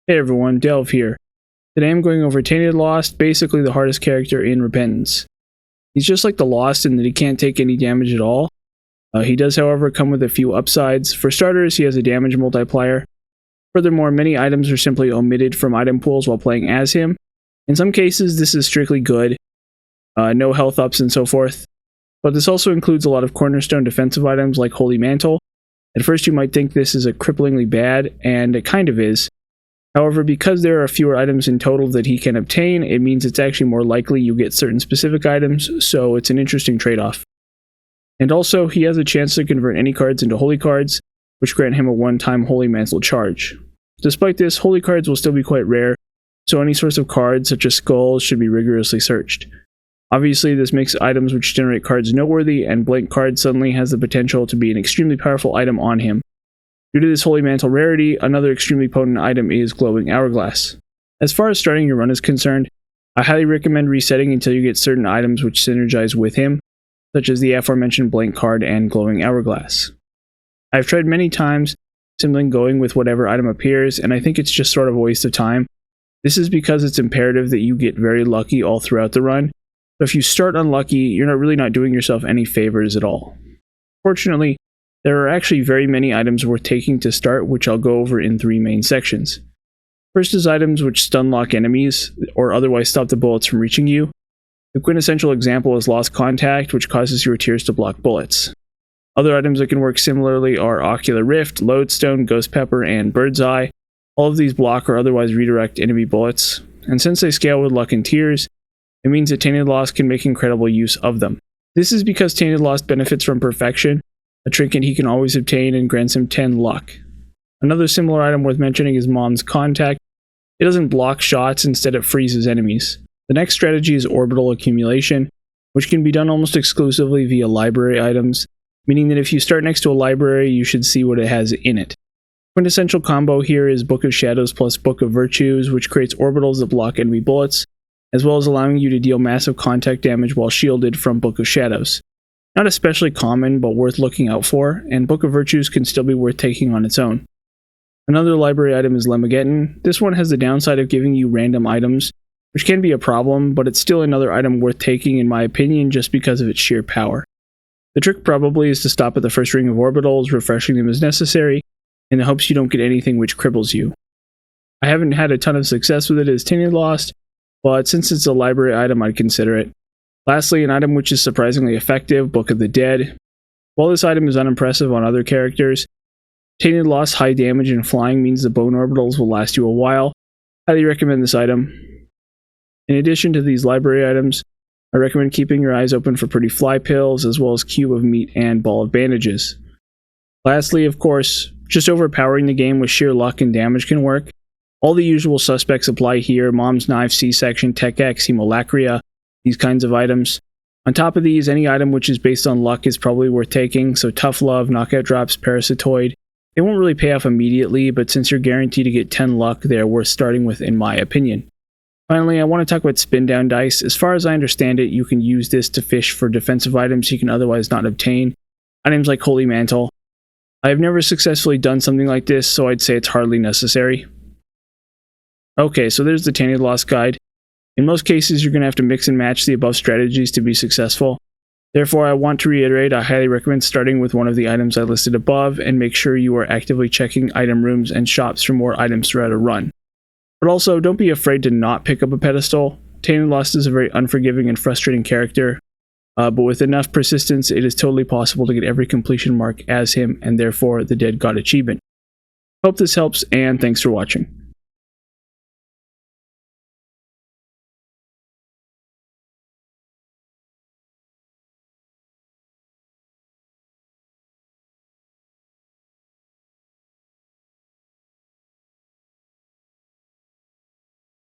Hey everyone, Delve here. Today I'm going over Tainted Lost, basically the hardest character in Repentance. He's just like the Lost in that he can't take any damage at all. He does however come with a few upsides. For starters, he has a damage multiplier. Furthermore, many items are simply omitted from item pools while playing as him. In some cases this is strictly good, no health ups and so forth. But this also includes a lot of cornerstone defensive items like Holy Mantle. At first you might think this is a cripplingly bad, and it kind of is. However, because there are fewer items in total that he can obtain, it means it's actually more likely you get certain specific items, so it's an interesting trade-off. And also, he has a chance to convert any cards into holy cards, which grant him a one-time Holy Mantle charge. Despite this, holy cards will still be quite rare, so any source of cards, such as skulls, should be rigorously searched. Obviously, this makes items which generate cards noteworthy, and blank card suddenly has the potential to be an extremely powerful item on him. Due to this Holy Mantle rarity, another extremely potent item is Glowing Hourglass. As far as starting your run is concerned, I highly recommend resetting until you get certain items which synergize with him, such as the aforementioned Blank Card and Glowing Hourglass. I've tried many times simply going with whatever item appears, and I think it's just sort of a waste of time. This is because it's imperative that you get very lucky all throughout the run, so if you start unlucky, you're really not doing yourself any favors at all. Fortunately, there are actually very many items worth taking to start, which I'll go over in three main sections. First is items which stun lock enemies, or otherwise stop the bullets from reaching you. The quintessential example is Lost Contact, which causes your tears to block bullets. Other items that can work similarly are Ocular Rift, Lodestone, Ghost Pepper, and Bird's Eye. All of these block or otherwise redirect enemy bullets, and since they scale with luck and tears, it means that Tainted Lost can make incredible use of them. This is because Tainted Lost benefits from Perfection, a trinket he can always obtain and grants him 10 luck. Another similar item worth mentioning is Mom's Contact. It doesn't block shots, instead it freezes enemies. The next strategy is Orbital Accumulation, which can be done almost exclusively via library items, meaning that if you start next to a library, you should see what it has in it. Quintessential combo here is Book of Shadows plus Book of Virtues, which creates orbitals that block enemy bullets, as well as allowing you to deal massive contact damage while shielded from Book of Shadows. Not especially common, but worth looking out for, and Book of Virtues can still be worth taking on its own. Another library item is Lemageddon. This one has the downside of giving you random items, which can be a problem, but it's still another item worth taking in my opinion just because of its sheer power. The trick probably is to stop at the first ring of orbitals, refreshing them as necessary, in the hopes you don't get anything which cripples you. I haven't had a ton of success with it as Tainted Lost, but since it's a library item I'd consider it. Lastly, an item which is surprisingly effective, Book of the Dead. While this item is unimpressive on other characters, Tainted Lost high damage and flying means the bone orbitals will last you a while. Highly recommend this item. In addition to these library items, I recommend keeping your eyes open for pretty fly pills, as well as Cube of Meat and Ball of Bandages. Lastly, of course, just overpowering the game with sheer luck and damage can work. All the usual suspects apply here: Mom's Knife, C-Section, Tech X, Hemolacria, these kinds of items. On top of these, any item which is based on luck is probably worth taking, so Tough Love, Knockout Drops, Parasitoid. They won't really pay off immediately, but since you're guaranteed to get 10 luck, they are worth starting with in my opinion. Finally, I want to talk about Spin Down Dice. As far as I understand it, you can use this to fish for defensive items you can otherwise not obtain. Items like Holy Mantle. I have never successfully done something like this, so I'd say it's hardly necessary. Okay, so there's the Tainted Lost guide. In most cases, you're going to have to mix and match the above strategies to be successful. Therefore, I want to reiterate, I highly recommend starting with one of the items I listed above, and make sure you are actively checking item rooms and shops for more items throughout a run. But also, don't be afraid to not pick up a pedestal. Tainted Lost is a very unforgiving and frustrating character, but with enough persistence, it is totally possible to get every completion mark as him, and therefore the Dead God achievement. Hope this helps, and thanks for watching.